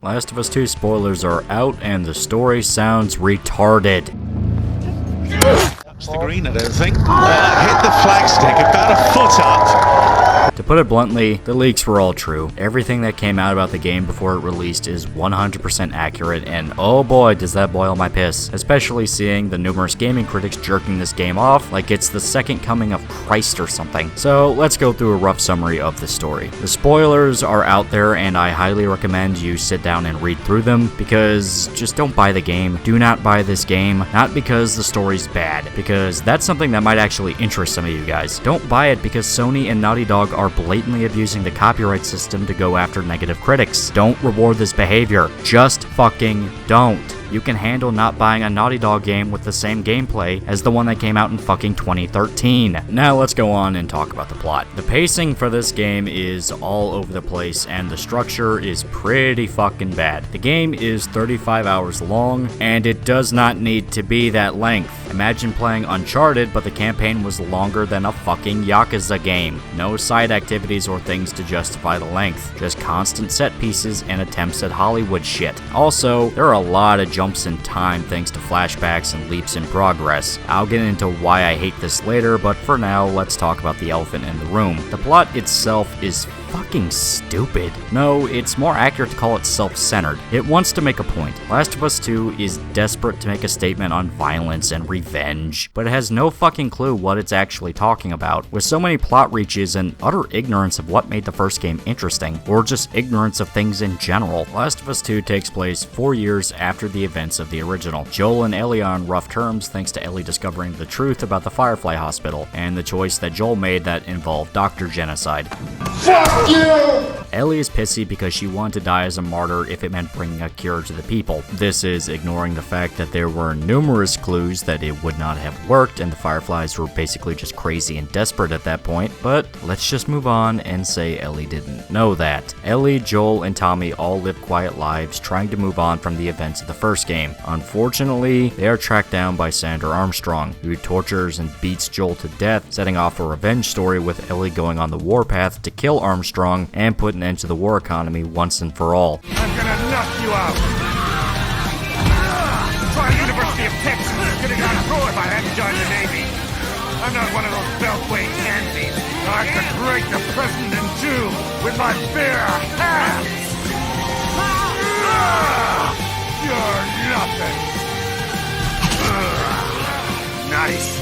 Last of Us 2 spoilers are out and the story sounds retarded. Touch the green, I don't think. Hit the flagstick about a foot up. To put it bluntly, the leaks were all true. Everything that came out about the game before it released is 100% accurate, and oh boy does that boil my piss. Especially seeing the numerous gaming critics jerking this game off like it's the second coming of Christ or something. So let's go through a rough summary of the story. The spoilers are out there and I highly recommend you sit down and read through them, because just don't buy the game. Do not buy this game, not because the story's bad, because that's something that might actually interest some of you guys. Don't buy it because Sony and Naughty Dog are blatantly abusing the copyright system to go after negative critics. Don't reward this behavior. Just fucking don't. You can handle not buying a Naughty Dog game with the same gameplay as the one that came out in fucking 2013. Now let's go on and talk about the plot. The pacing for this game is all over the place and the structure is pretty fucking bad. The game is 35 hours long and it does not need to be that length. Imagine playing Uncharted but the campaign was longer than a fucking Yakuza game. No side activities or things to justify the length. Just constant set pieces and attempts at Hollywood shit. Also, there are a lot of jumps in time thanks to flashbacks and leaps in progress. I'll get into why I hate this later, but for now, let's talk about the elephant in the room. The plot itself is fucking stupid. No, it's more accurate to call it self-centered. It wants to make a point. Last of Us 2 is desperate to make a statement on violence and revenge, but it has no fucking clue what it's actually talking about. With so many plot reaches and utter ignorance of what made the first game interesting, or just ignorance of things in general, Last of Us 2 takes place 4 years after the events of the original. Joel and Ellie are on rough terms thanks to Ellie discovering the truth about the Firefly Hospital, and the choice that Joel made that involved doctor genocide. Fuck you! Ellie is pissy because she wanted to die as a martyr if it meant bringing a cure to the people. This is ignoring the fact that there were numerous clues that it would not have worked and the Fireflies were basically just crazy and desperate at that point, but let's just move on and say Ellie didn't know that. Ellie, Joel, and Tommy all live quiet lives trying to move on from the events of the first game. Unfortunately, they are tracked down by Sandra Armstrong, who tortures and beats Joel to death, setting off a revenge story with Ellie going on the warpath to kill Armstrong and put an end to the war economy once and for all. I'm gonna knock you out! Try University of Texas! Could have gone through if I hadn't joined the Navy! I'm not one of those beltway pansies! I could break the president in two with my bare hands! You're nothing! Nice.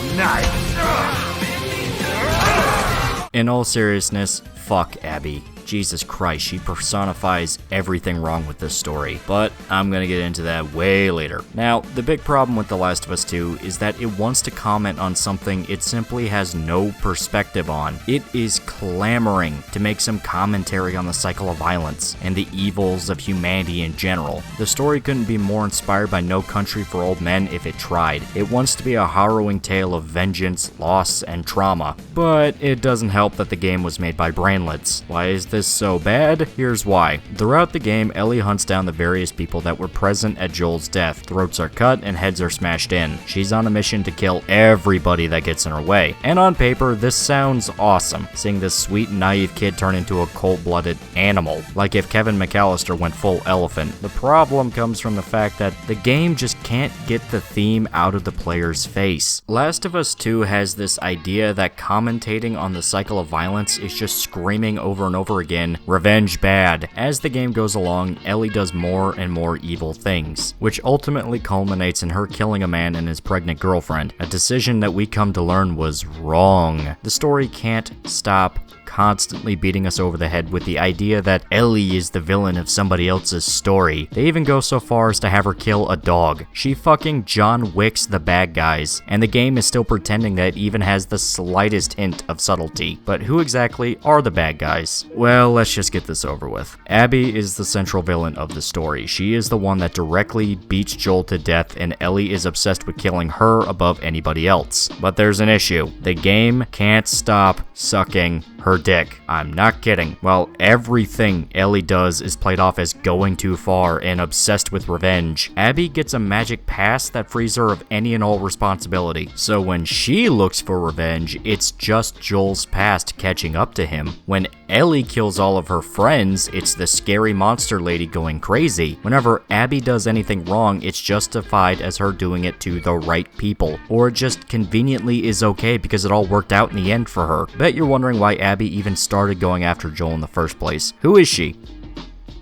In all seriousness, fuck Abby. Jesus Christ, she personifies everything wrong with this story, but I'm gonna get into that way later. Now, the big problem with The Last of Us 2 is that it wants to comment on something it simply has no perspective on. It is clamoring to make some commentary on the cycle of violence and the evils of humanity in general. The story couldn't be more inspired by No Country for Old Men if it tried. It wants to be a harrowing tale of vengeance, loss, and trauma, but it doesn't help that the game was made by brainlets. Why is this so bad? Here's why. Throughout the game, Ellie hunts down the various people that were present at Joel's death. Throats are cut and heads are smashed in. She's on a mission to kill everybody that gets in her way. And on paper, this sounds awesome, seeing this sweet naive kid turn into a cold-blooded animal, like if Kevin McAllister went full elephant. The problem comes from the fact that the game just can't get the theme out of the player's face. Last of Us 2 has this idea that commentating on the cycle of violence is just screaming over and over again, revenge bad. As the game goes along, Ellie does more and more evil things, which ultimately culminates in her killing a man and his pregnant girlfriend, a decision that we come to learn was wrong. The story can't stop constantly beating us over the head with the idea that Ellie is the villain of somebody else's story. They even go so far as to have her kill a dog. She fucking John Wicks the bad guys, and the game is still pretending that it even has the slightest hint of subtlety. But who exactly are the bad guys? Well, let's just get this over with. Abby is the central villain of the story. She is the one that directly beats Joel to death, and Ellie is obsessed with killing her above anybody else. But there's an issue. The game can't stop sucking her dick. I'm not kidding. Well, everything Ellie does is played off as going too far and obsessed with revenge. Abby gets a magic pass that frees her of any and all responsibility. So when she looks for revenge, it's just Joel's past catching up to him. When Ellie kills all of her friends, it's the scary monster lady going crazy. Whenever Abby does anything wrong, it's justified as her doing it to the right people, or just conveniently is okay because it all worked out in the end for her. Bet you're wondering why Abby even started going after Joel in the first place. Who is she?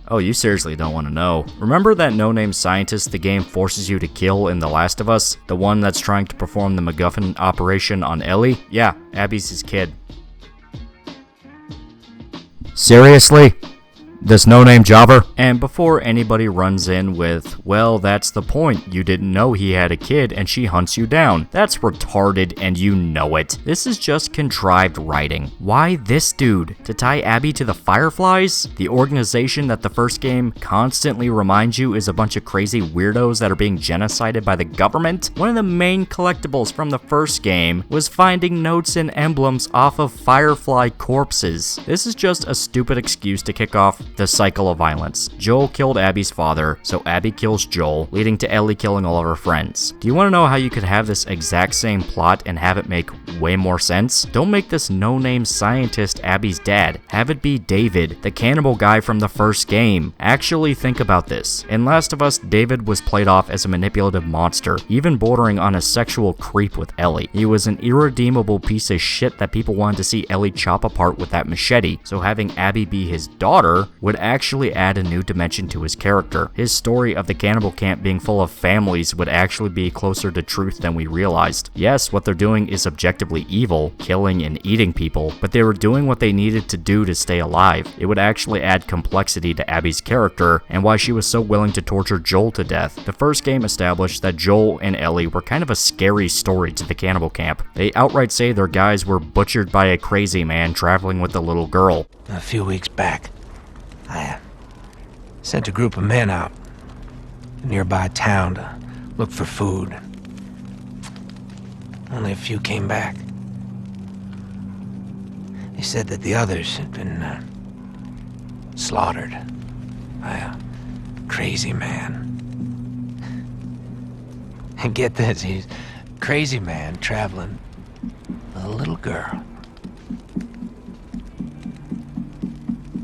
Oh, you seriously don't want to know. Remember that no-name scientist the game forces you to kill in The Last of Us? The one that's trying to perform the MacGuffin operation on Ellie? Yeah, Abby's his kid. Seriously? This no-name jobber? And before anybody runs in with, well, that's the point, you didn't know he had a kid and she hunts you down. That's retarded and you know it. This is just contrived writing. Why this dude? To tie Abby to the Fireflies? The organization that the first game constantly reminds you is a bunch of crazy weirdos that are being genocided by the government? One of the main collectibles from the first game was finding notes and emblems off of Firefly corpses. This is just a stupid excuse to kick off the cycle of violence. Joel killed Abby's father, so Abby kills Joel, leading to Ellie killing all of her friends. Do you want to know how you could have this exact same plot and have it make way more sense? Don't make this no-name scientist Abby's dad. Have it be David, the cannibal guy from the first game. Actually think about this. In Last of Us, David was played off as a manipulative monster, even bordering on a sexual creep with Ellie. He was an irredeemable piece of shit that people wanted to see Ellie chop apart with that machete, so having Abby be his daughter would actually add a new dimension to his character. His story of the cannibal camp being full of families would actually be closer to truth than we realized. Yes, what they're doing is objectively evil, killing and eating people, but they were doing what they needed to do to stay alive. It would actually add complexity to Abby's character and why she was so willing to torture Joel to death. The first game established that Joel and Ellie were kind of a scary story to the cannibal camp. They outright say their guys were butchered by a crazy man traveling with a little girl. A few weeks back, I sent a group of men out to a nearby town to look for food. Only a few came back. They said that the others had been slaughtered by a crazy man. And get this, he's a crazy man traveling with a little girl.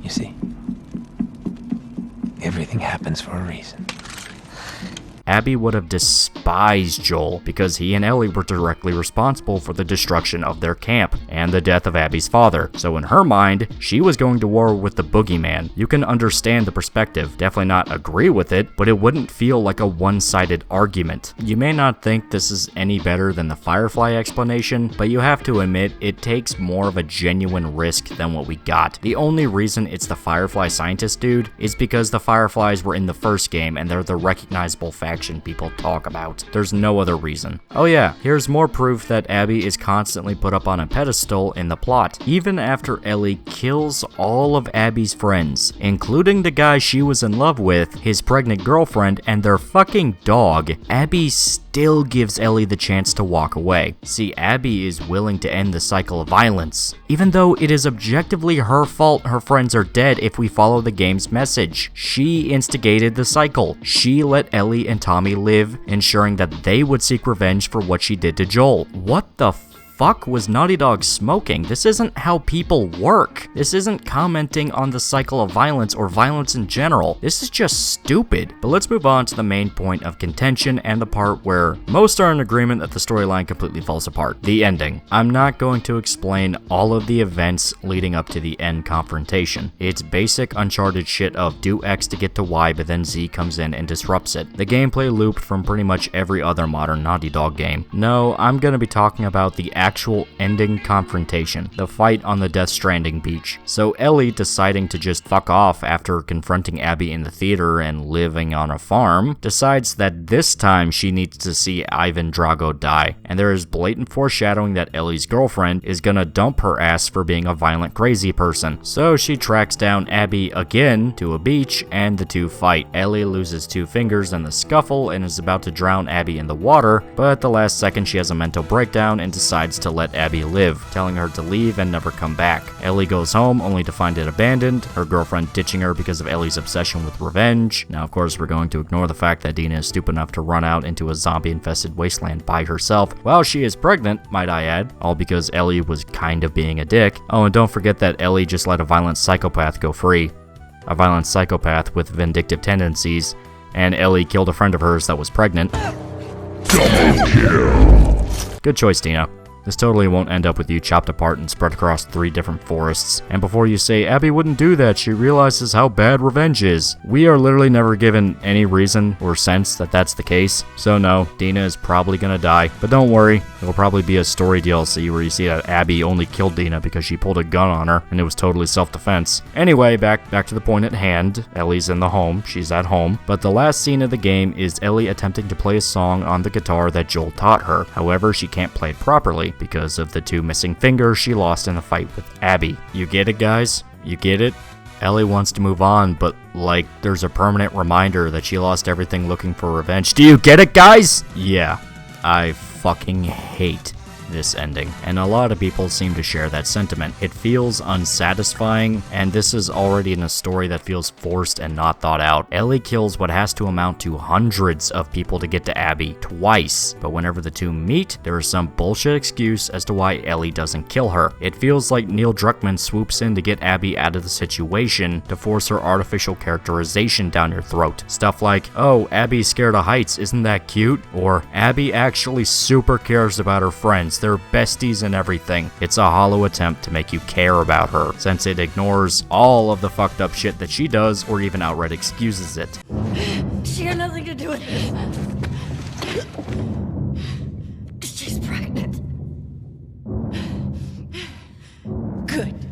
You see? Everything happens for a reason. Abby would have despised Joel because he and Ellie were directly responsible for the destruction of their camp and the death of Abby's father. So in her mind, she was going to war with the boogeyman. You can understand the perspective, definitely not agree with it, but it wouldn't feel like a one-sided argument. You may not think this is any better than the Firefly explanation, but you have to admit it takes more of a genuine risk than what we got. The only reason it's the Firefly scientist dude is because the Fireflies were in the first game and they're the recognizable faction people talk about. There's no other reason. Oh yeah, here's more proof that Abby is constantly put up on a pedestal in the plot. Even after Ellie kills all of Abby's friends, including the guy she was in love with, his pregnant girlfriend, and their fucking dog, Abby still gives Ellie the chance to walk away. See, Abby is willing to end the cycle of violence, even though it is objectively her fault her friends are dead if we follow the game's message. She instigated the cycle. She let Ellie and Tommy live, ensuring that they would seek revenge for what she did to Joel. What the fuck was Naughty Dog smoking? This isn't how people work. This isn't commenting on the cycle of violence or violence in general. This is just stupid. But let's move on to the main point of contention and the part where most are in agreement that the storyline completely falls apart. The ending. I'm not going to explain all of the events leading up to the end confrontation. It's basic Uncharted shit of do X to get to Y, but then Z comes in and disrupts it. The gameplay looped from pretty much every other modern Naughty Dog game. No, I'm gonna be talking about the actual ending confrontation, the fight on the Death Stranding beach. So Ellie, deciding to just fuck off after confronting Abby in the theater and living on a farm, decides that this time she needs to see Ivan Drago die, and there is blatant foreshadowing that Ellie's girlfriend is gonna dump her ass for being a violent crazy person. So she tracks down Abby again to a beach and the two fight. Ellie loses 2 fingers in the scuffle and is about to drown Abby in the water, but at the last second she has a mental breakdown and decides to let Abby live, telling her to leave and never come back. Ellie goes home only to find it abandoned, her girlfriend ditching her because of Ellie's obsession with revenge. Now, of course, we're going to ignore the fact that Dina is stupid enough to run out into a zombie-infested wasteland by herself while she is pregnant, might I add, all because Ellie was kind of being a dick. Oh, and don't forget that Ellie just let a violent psychopath go free. A violent psychopath with vindictive tendencies, and Ellie killed a friend of hers that was pregnant. Double kill. Good choice, Dina. This totally won't end up with you chopped apart and spread across 3 different forests. And before you say, Abby wouldn't do that, she realizes how bad revenge is. We are literally never given any reason or sense that that's the case. So no, Dina is probably gonna die. But don't worry, it'll probably be a story DLC where you see that Abby only killed Dina because she pulled a gun on her and it was totally self-defense. Anyway, back to the point at hand. Ellie's in the home, she's at home. But the last scene of the game is Ellie attempting to play a song on the guitar that Joel taught her. However, she can't play it properly because of the 2 missing fingers she lost in the fight with Abby. You get it, guys? You get it? Ellie wants to move on, but like there's a permanent reminder that she lost everything looking for revenge. Do you get it, guys? Yeah, I fucking hate this ending, and a lot of people seem to share that sentiment. It feels unsatisfying, and this is already in a story that feels forced and not thought out. Ellie kills what has to amount to hundreds of people to get to Abby twice, but whenever the 2 meet, there is some bullshit excuse as to why Ellie doesn't kill her. It feels like Neil Druckmann swoops in to get Abby out of the situation to force her artificial characterization down your throat. Stuff like, oh, Abby's scared of heights, isn't that cute? Or, Abby actually super cares about her friends. They're besties and everything. It's a hollow attempt to make you care about her, since it ignores all of the fucked up shit that she does or even outright excuses it. She had nothing to do with this. She's pregnant. Good.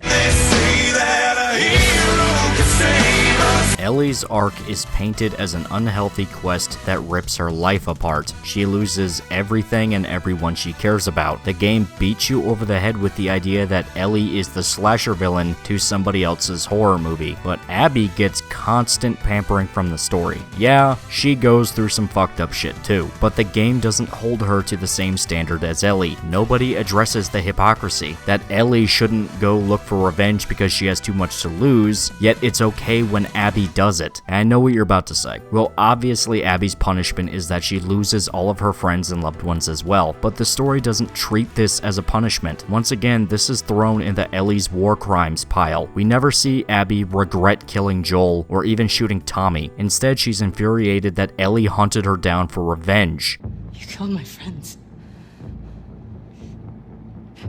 They say that a hero can save us. Ellie's arc is painted as an unhealthy quest that rips her life apart. She loses everything and everyone she cares about. The game beats you over the head with the idea that Ellie is the slasher villain to somebody else's horror movie, but Abby gets constant pampering from the story. Yeah, she goes through some fucked up shit too, but the game doesn't hold her to the same standard as Ellie. Nobody addresses the hypocrisy that Ellie shouldn't go look for revenge because she has too much to lose, yet it's okay when Abby does it. And I know what you're about to say. Well, obviously Abby's punishment is that she loses all of her friends and loved ones as well, but the story doesn't treat this as a punishment. Once again, this is thrown in the Ellie's war crimes pile. We never see Abby regret killing Joel or even shooting Tommy. Instead, she's infuriated that Ellie hunted her down for revenge. You killed my friends.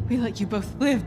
We let you both live.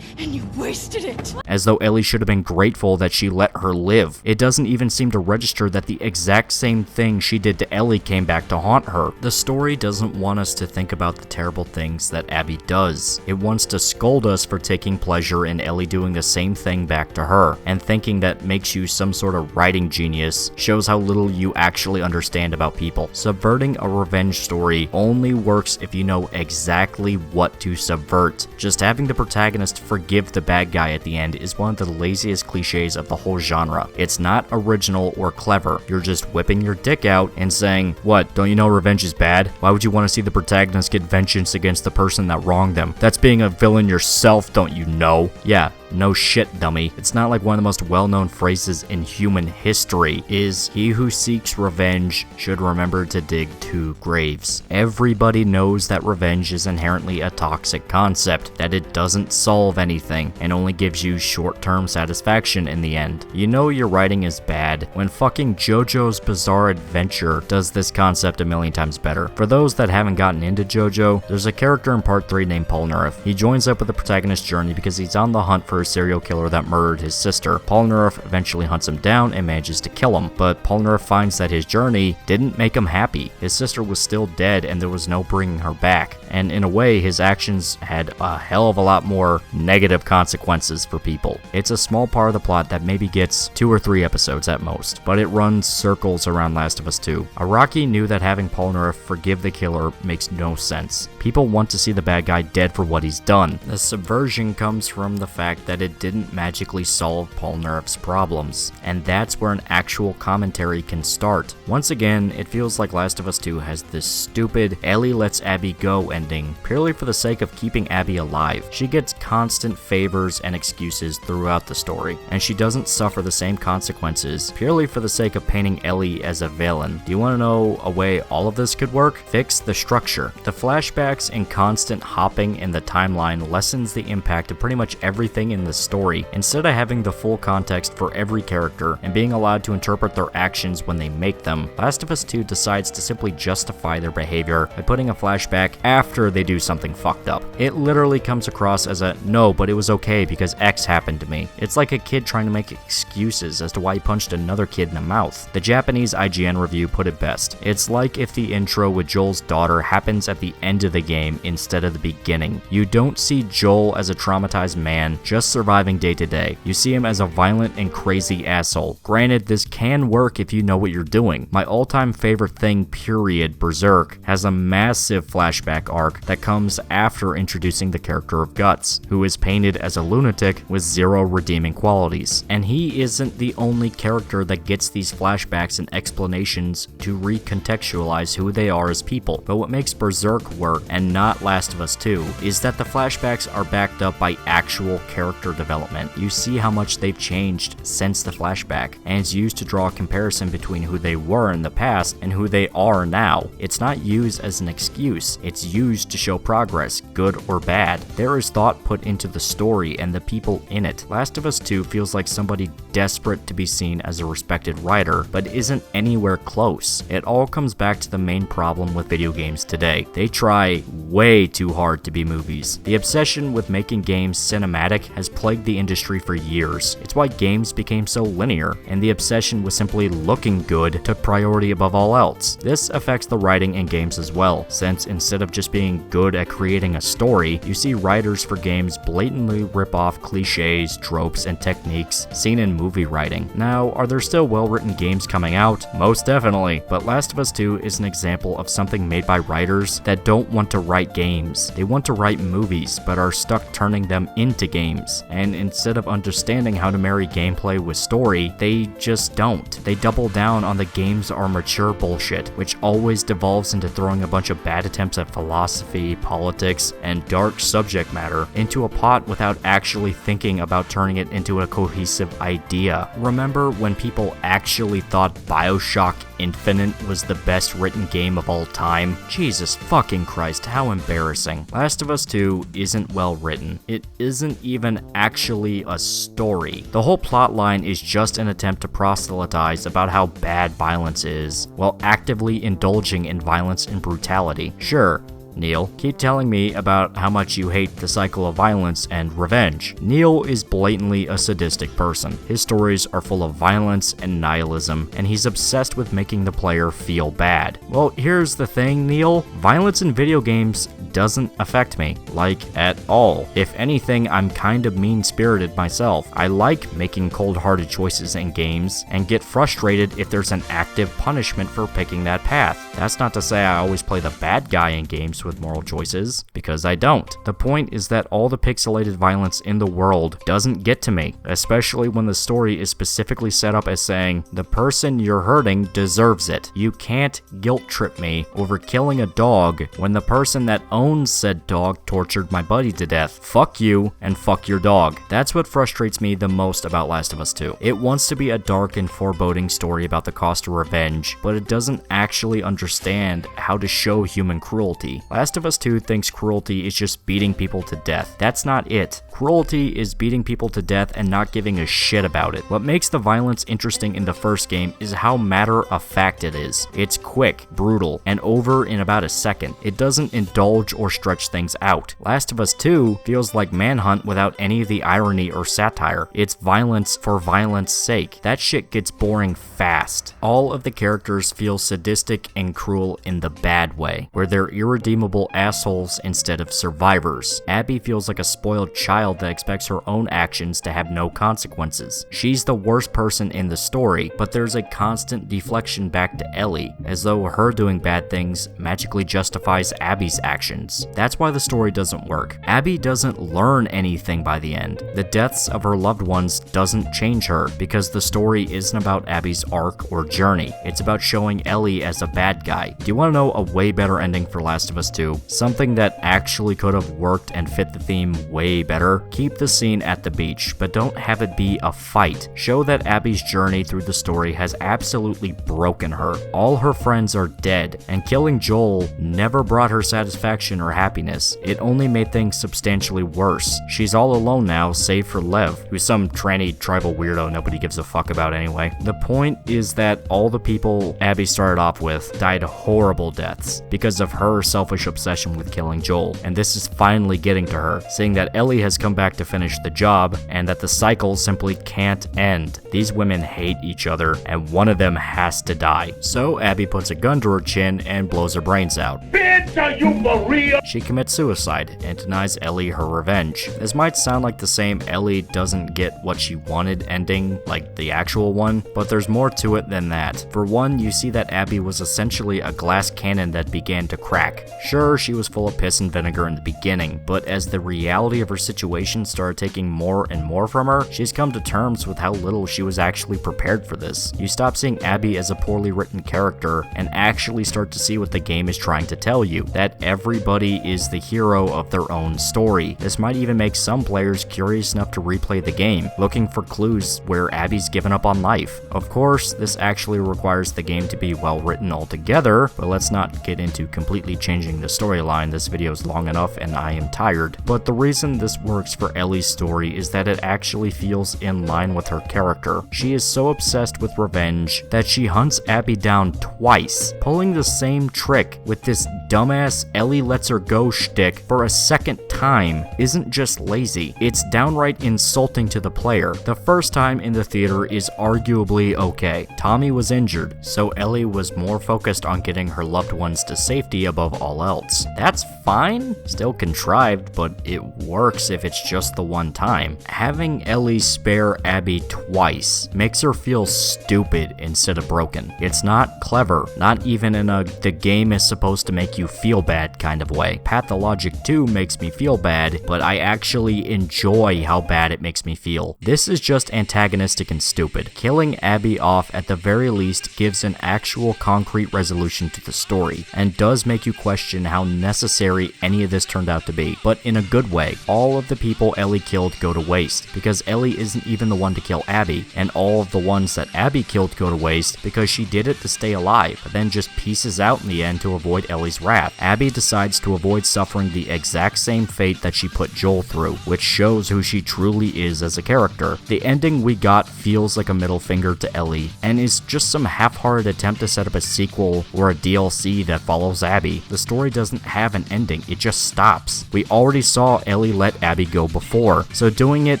And you wasted it. As though Ellie should have been grateful that she let her live. It doesn't even seem to register that the exact same thing she did to Ellie came back to haunt her. The story doesn't want us to think about the terrible things that Abby does. It wants to scold us for taking pleasure in Ellie doing the same thing back to her, and thinking that makes you some sort of writing genius shows how little you actually understand about people. Subverting a revenge story only works if you know exactly what to subvert. Just having the protagonist forgive the bad guy at the end is one of the laziest cliches of the whole genre. It's not original or clever. You're just whipping your dick out and saying, what, don't you know revenge is bad? Why would you want to see the protagonist get vengeance against the person that wronged them? That's being a villain yourself, don't you know? Yeah, no shit, dummy. It's not like one of the most well-known phrases in human history is, he who seeks revenge should remember to dig 2 graves. Everybody knows that revenge is inherently a toxic concept, that it doesn't solve anything and only gives you short-term satisfaction in the end. You know your writing is bad when fucking JoJo's Bizarre Adventure does this concept a million times better. For those that haven't gotten into JoJo, there's a character in part 3 named Polnareff. He joins up with the protagonist's journey because he's on the hunt for a serial killer that murdered his sister. Polnareff eventually hunts him down and manages to kill him, but Polnareff finds that his journey didn't make him happy. His sister was still dead and there was no bringing her back, and in a way his actions had a hell of a lot more negative consequences for people. It's a small part of the plot that maybe gets 2 or 3 episodes at most, but it runs circles around Last of Us 2. Araki knew that having Polnareff forgive the killer makes no sense. People want to see the bad guy dead for what he's done. The subversion comes from the fact that that it didn't magically solve Polnareff's problems, and that's where an actual commentary can start. Once again, it feels like Last of Us 2 has this stupid Ellie lets Abby go ending, purely for the sake of keeping Abby alive. She gets constant favors and excuses throughout the story, and she doesn't suffer the same consequences purely for the sake of painting Ellie as a villain. Do you want to know a way all of this could work? Fix the structure. The flashbacks and constant hopping in the timeline lessens the impact of pretty much everything in the story, instead of having the full context for every character and being allowed to interpret their actions when they make them. Last of Us 2 decides to simply justify their behavior by putting a flashback after they do something fucked up. It literally comes across as a, no, but it was okay because X happened to me. It's like a kid trying to make excuses as to why he punched another kid in the mouth. The Japanese IGN review put it best. It's like if the intro with Joel's daughter happens at the end of the game instead of the beginning. You don't see Joel as a traumatized man just surviving day to day. You see him as a violent and crazy asshole. Granted, this can work if you know what you're doing. My all-time favorite thing, period, Berserk, has a massive flashback arc that comes after introducing the character of Guts, who is painted as a lunatic with zero redeeming qualities. And he isn't the only character that gets these flashbacks and explanations to recontextualize who they are as people. But what makes Berserk work, and not Last of Us 2, is that the flashbacks are backed up by actual character development. You see how much they've changed since the flashback, and it's used to draw a comparison between who they were in the past and who they are now. It's not used as an excuse, it's used to show progress, good or bad. There is thought put into the story and the people in it. Last of Us 2 feels like somebody desperate to be seen as a respected writer, but isn't anywhere close. It all comes back to the main problem with video games today. They try way too hard to be movies. The obsession with making games cinematic has plagued the industry for years. It's why games became so linear, and the obsession with simply looking good took priority above all else. This affects the writing in games as well, since instead of just being good at creating a story, you see writers for games blatantly rip off cliches, tropes, and techniques seen in movie writing. Now, are there still well-written games coming out? Most definitely, but Last of Us 2 is an example of something made by writers that don't want to write games. They want to write movies, but are stuck turning them into games. And instead of understanding how to marry gameplay with story, they just don't. They double down on the games are mature bullshit, which always devolves into throwing a bunch of bad attempts at philosophy, politics, and dark subject matter into a pot without actually thinking about turning it into a cohesive idea. Remember when people actually thought BioShock Infinite was the best written game of all time? Jesus fucking Christ, how embarrassing. Last of Us 2 isn't well written. It isn't even actually a story. The whole plotline is just an attempt to proselytize about how bad violence is, while actively indulging in violence and brutality. Sure, Neil, keep telling me about how much you hate the cycle of violence and revenge. Neil is blatantly a sadistic person. His stories are full of violence and nihilism, and he's obsessed with making the player feel bad. Well, here's the thing, Neil. Violence in video games doesn't affect me, like, at all. If anything, I'm kind of mean-spirited myself. I like making cold-hearted choices in games, and get frustrated if there's an active punishment for picking that path. That's not to say I always play the bad guy in games with moral choices, because I don't. The point is that all the pixelated violence in the world doesn't get to me, especially when the story is specifically set up as saying, the person you're hurting deserves it. You can't guilt trip me over killing a dog when the person that owns said dog tortured my buddy to death. Fuck you, and fuck your dog. That's what frustrates me the most about Last of Us 2. It wants to be a dark and foreboding story about the cost of revenge, but it doesn't actually understand how to show human cruelty. Last of Us 2 thinks cruelty is just beating people to death. That's not it. Cruelty is beating people to death and not giving a shit about it. What makes the violence interesting in the first game is how matter-of-fact it is. It's quick, brutal, and over in about a second. It doesn't indulge or stretch things out. Last of Us 2 feels like Manhunt without any of the irony or satire. It's violence for violence sake. That shit gets boring fast. All of the characters feel sadistic and cruel in the bad way, where they're irredeemable assholes instead of survivors. Abby feels like a spoiled child that expects her own actions to have no consequences. She's the worst person in the story, but there's a constant deflection back to Ellie, as though her doing bad things magically justifies Abby's actions. actions. That's why the story doesn't work. Abby doesn't learn anything by the end. The deaths of her loved ones doesn't change her, because the story isn't about Abby's arc or journey. It's about showing Ellie as a bad guy. Do you want to know a way better ending for Last of Us 2? Something that actually could have worked and fit the theme way better? Keep the scene at the beach, but don't have it be a fight. Show that Abby's journey through the story has absolutely broken her. All her friends are dead, and killing Joel never brought her satisfaction or happiness. It only made things substantially worse. She's all alone now, save for Lev, who's some tranny tribal weirdo nobody gives a fuck about anyway. The point is that all the people Abby started off with died horrible deaths because of her selfish obsession with killing Joel, and this is finally getting to her, seeing that Ellie has come back to finish the job, and that the cycle simply can't end. These women hate each other, and one of them has to die. So Abby puts a gun to her chin and blows her brains out. Bitch, are you for real? She commits suicide and denies Ellie her revenge. This might sound like the same Ellie doesn't get what she wanted ending, like the actual one, but there's more to it than that. For one, you see that Abby was essentially a glass cannon that began to crack. Sure, she was full of piss and vinegar in the beginning, but as the reality of her situation started taking more and more from her, she's come to terms with how little she was actually prepared for this. You stop seeing Abby as a poorly written character and actually start to see what the game is trying to tell you, that everybody is the hero of their own story. This might even make some players curious enough to replay the game, looking for clues where Abby's given up on life. Of course, this actually requires the game to be well written altogether, but let's not get into completely changing the storyline. This video is long enough and I am tired. But the reason this works for Ellie's story is that it actually feels in line with her character. She is so obsessed with revenge that she hunts Abby down twice, pulling the same trick with this dumbass Ellie lets her go shtick for a second time isn't just lazy, it's downright insulting to the player. The first time in the theater is arguably okay. Tommy was injured, so Ellie was more focused on getting her loved ones to safety above all else. That's fine, still contrived, but it works if it's just the one time. Having Ellie spare Abby twice makes her feel stupid instead of broken. It's not clever, not even in a the game is supposed to make you feel bad kind of way. Pathologic 2 makes me feel bad, but I actually enjoy how bad it makes me feel. This is just antagonistic and stupid. Killing Abby off at the very least gives an actual concrete resolution to the story, and does make you question how necessary any of this turned out to be, but in a good way. All of the people Ellie killed go to waste, because Ellie isn't even the one to kill Abby, and all of the ones that Abby killed go to waste because she did it to stay alive, but then just pieces out in the end to avoid Ellie's wrath. Abby decides to avoid suffering the exact same fate that she put Joel through, which shows who she truly is as a character. The ending we got feels like a middle finger to Ellie, and is just some half-hearted attempt to set up a sequel or a DLC that follows Abby. The story doesn't have an ending, it just stops. We already saw Ellie let Abby go before, so doing it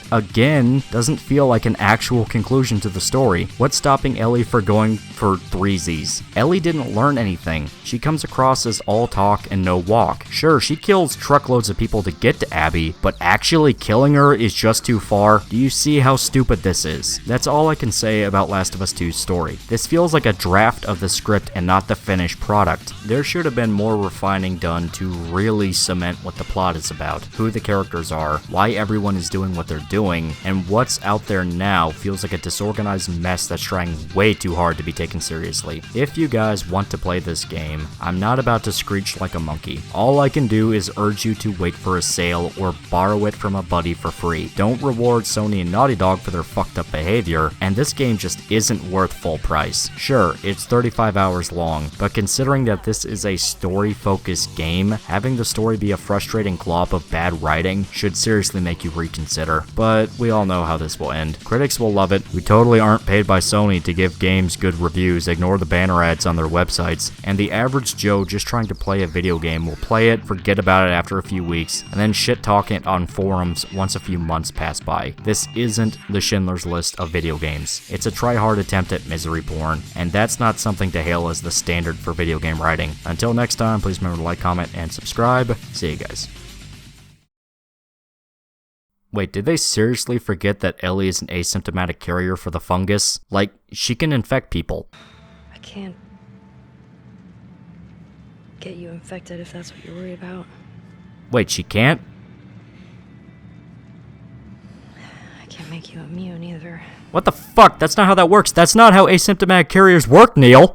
again doesn't feel like an actual conclusion to the story. What's stopping Ellie for going for 3's? Ellie didn't learn anything. She comes across as all talk and no walk. Sure, she kills truckloads of people to get to Abby, but actually killing her is just too far. Do you see how stupid this is? That's all I can say about Last of Us 2's story. This feels like a draft of the script and not the finished product. There should have been more refining done to really cement what the plot is about, who the characters are, why everyone is doing what they're doing, and what's out there now feels like a disorganized mess that's trying way too hard to be taken seriously. If you guys want to play this game, I'm not about to screech like a monkey. All I can do is urge you to wait for a sale or borrow it from a buddy for free. Don't reward Sony and Naughty Dog for their fucked up behavior, and this game just isn't worth full price. Sure, it's 35 hours long, but considering that this is a story-focused game, having the story be a frustrating glop of bad writing should seriously make you reconsider. But we all know how this will end. Critics will love it. We totally aren't paid by Sony to give games good reviews, ignore the banner ads on their websites, and the average Joe just trying to play a video game will play it, forget about it after a few weeks, and then shit-talk it on forums once a few months pass by. This isn't the Schindler's List of video games. It's a try-hard attempt at misery porn, and that's not something to hail as the standard for video game writing. Until next time, please remember to like, comment, and subscribe. See you guys. Wait, did they seriously forget that Ellie is an asymptomatic carrier for the fungus? Like, she can infect people. I can't get you infected if that's what you're worried about. Wait, she can't? I can't make you immune either. What the fuck? That's not how that works. That's not how asymptomatic carriers work, Neil.